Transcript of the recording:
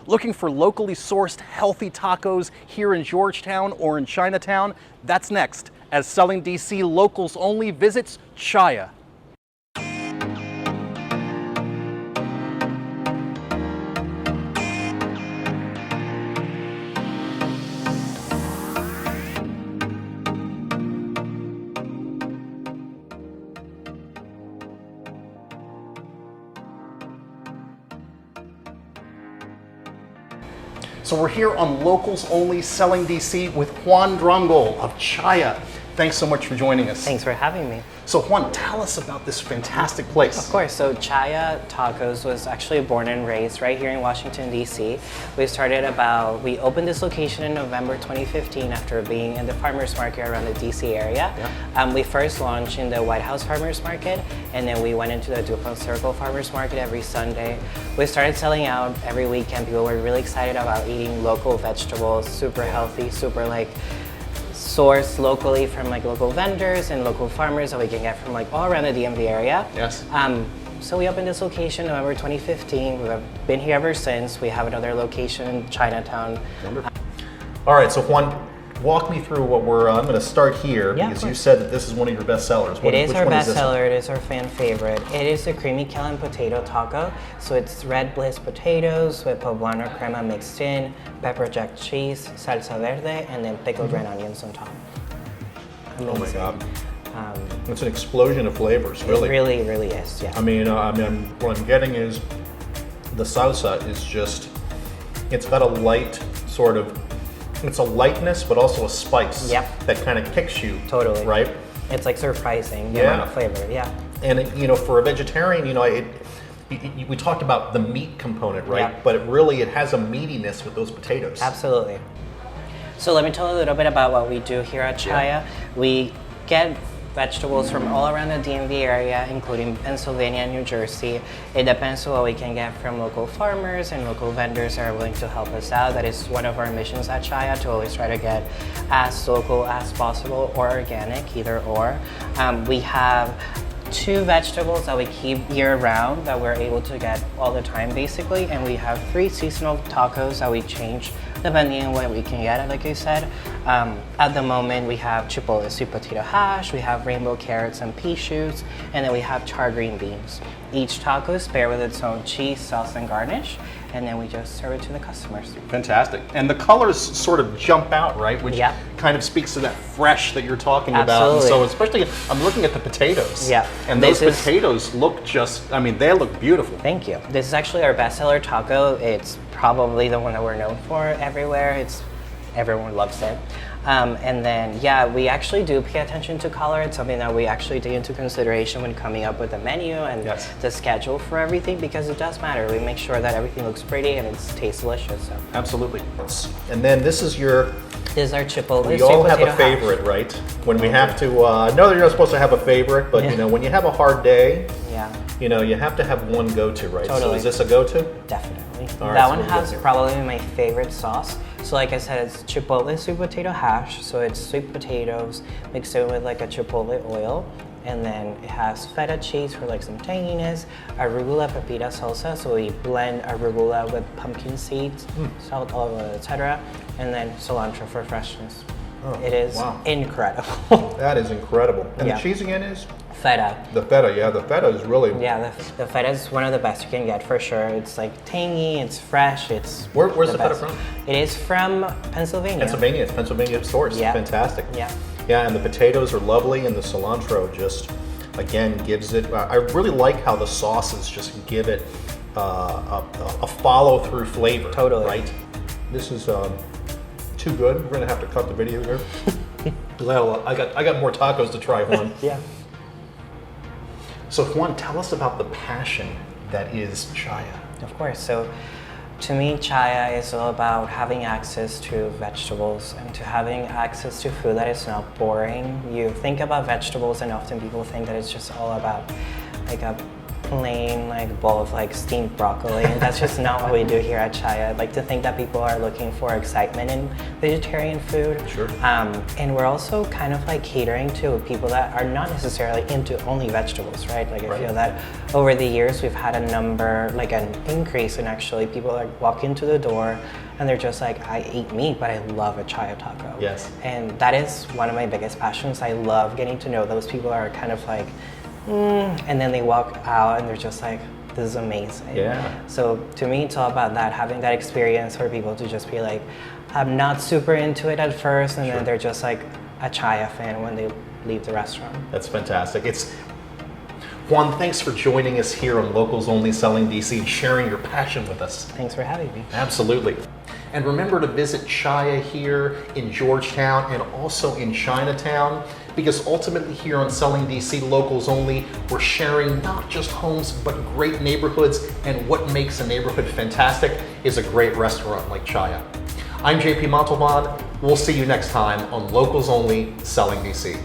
Looking for locally sourced, healthy tacos here in Georgetown or in Chinatown? That's next, as Selling DC Locals Only visits Chaia. So we're here on Locals Only Selling DC with Juan Dromgoole of Chaia. Thanks so much for joining us. Thanks for having me. So Juan, tell us about this fantastic place. Of course, so Chaia Tacos was actually born and raised right here in Washington, D.C. We opened this location in November 2015 after being in the farmers market around the D.C. area. Yeah. We first launched in the White House Farmers Market, and then we went into the DuPont Circle Farmers Market every Sunday. We started selling out every weekend. People were really excited about eating local vegetables, super healthy, super sourced locally from local vendors and local farmers that we can get from all around the DMV area. Yes. So we opened this location in November 2015. We've been here ever since. We have another location in Chinatown. Wonderful. All right, so Juan, walk me through what I'm going to start here because you said that this is one of your best sellers. It is our best seller. It is our fan favorite. It is the creamy kale and potato taco. So it's red bliss potatoes with poblano crema mixed in, pepper jack cheese, salsa verde, and then pickled red onions on top. Amazing. Oh my God. It's an explosion of flavors, really. It really, really is, yeah. I mean, what I'm getting is the salsa is just, it's got a light sort of, it's a lightness, but also a spice that kind of kicks you. Totally. Right? It's surprising, the amount of flavor, yeah. And, for a vegetarian, we talked about the meat component, right? Yeah. But it has a meatiness with those potatoes. Absolutely. So let me tell you a little bit about what we do here at Chaia. Yeah. We get vegetables from all around the DMV area, including Pennsylvania and New Jersey. It depends on what we can get from local farmers and local vendors that are willing to help us out. That is one of our missions at Chaia, to always try to get as local as possible or organic, either or. We have 2 vegetables that we keep year-round that we're able to get all the time, basically, and we have 3 seasonal tacos that we change depending on what we can get, like I said. At the moment, we have chipotle sweet potato hash, we have rainbow carrots and pea shoots, and then we have char green beans. Each taco is paired with its own cheese, sauce, and garnish, and then we just serve it to the customers. Fantastic. And the colors sort of jump out, right? Which kind of speaks to that fresh that you're talking about. And so especially, I'm looking at the potatoes. Yeah. And those potatoes look they look beautiful. Thank you. This is actually our bestseller taco. It's probably the one that we're known for everywhere. Everyone loves it. And then, we actually do pay attention to color. It's something that we actually take into consideration when coming up with the menu and the schedule for everything, because it does matter. We make sure that everything looks pretty and it tastes delicious. So. Absolutely. And then this is our chipotle. We all have a favorite, right? When we have to, I know that you're not supposed to have a favorite, but when you have a hard day, you have to have one go-to, right? Totally. So is this a go-to? Definitely. Right, that one has probably my favorite sauce. So like I said, it's chipotle sweet potato hash. So it's sweet potatoes mixed in with a chipotle oil. And then it has feta cheese for some tanginess, arugula pepita salsa. So we blend arugula with pumpkin seeds, salt, olive oil, etc. And then cilantro for freshness. Oh, it is incredible. That is incredible. And the cheese again is? Feta. The feta is really... Yeah, the feta is one of the best you can get for sure. It's tangy, it's fresh, it's Where's the feta from? It is from Pennsylvania. Pennsylvania, it's Pennsylvania sourced. Yeah. Fantastic. Yeah. Yeah, and the potatoes are lovely, and the cilantro just, again, gives it... I really like how the sauces just give it a follow-through flavor. Totally. Right? This is too good. We're going to have to cut the video here. I got more tacos to try, Juan. Yeah. So Juan, tell us about the passion that is Chaia. Of course. So to me, Chaia is all about having access to vegetables and to having access to food that is not boring. You think about vegetables and often people think that it's just all about a plain like bowl of like steamed broccoli, and that's just not what we do here at Chaia. I'd like to think that people are looking for excitement in vegetarian food. Sure. And we're also kind of like catering to people that are not necessarily into only vegetables, right? Like I feel that over the years we've had an increase in actually people that walk into the door and they're just like, I eat meat, but I love a Chaia taco. Yes. And that is one of my biggest passions. I love getting to know those people that are kind of like, and then they walk out and they're just like, this is amazing. Yeah. So to me, it's all about that, having that experience for people to just be like, I'm not super into it at first, and then they're just like a Chaia fan when they leave the restaurant. That's fantastic. Juan, thanks for joining us here on Locals Only Selling DC and sharing your passion with us. Thanks for having me. Absolutely. And remember to visit Chaia here in Georgetown and also in Chinatown, because ultimately here on Selling DC Locals Only, we're sharing not just homes, but great neighborhoods, and what makes a neighborhood fantastic is a great restaurant like Chaia. I'm JP Montalban. We'll see you next time on Locals Only Selling DC.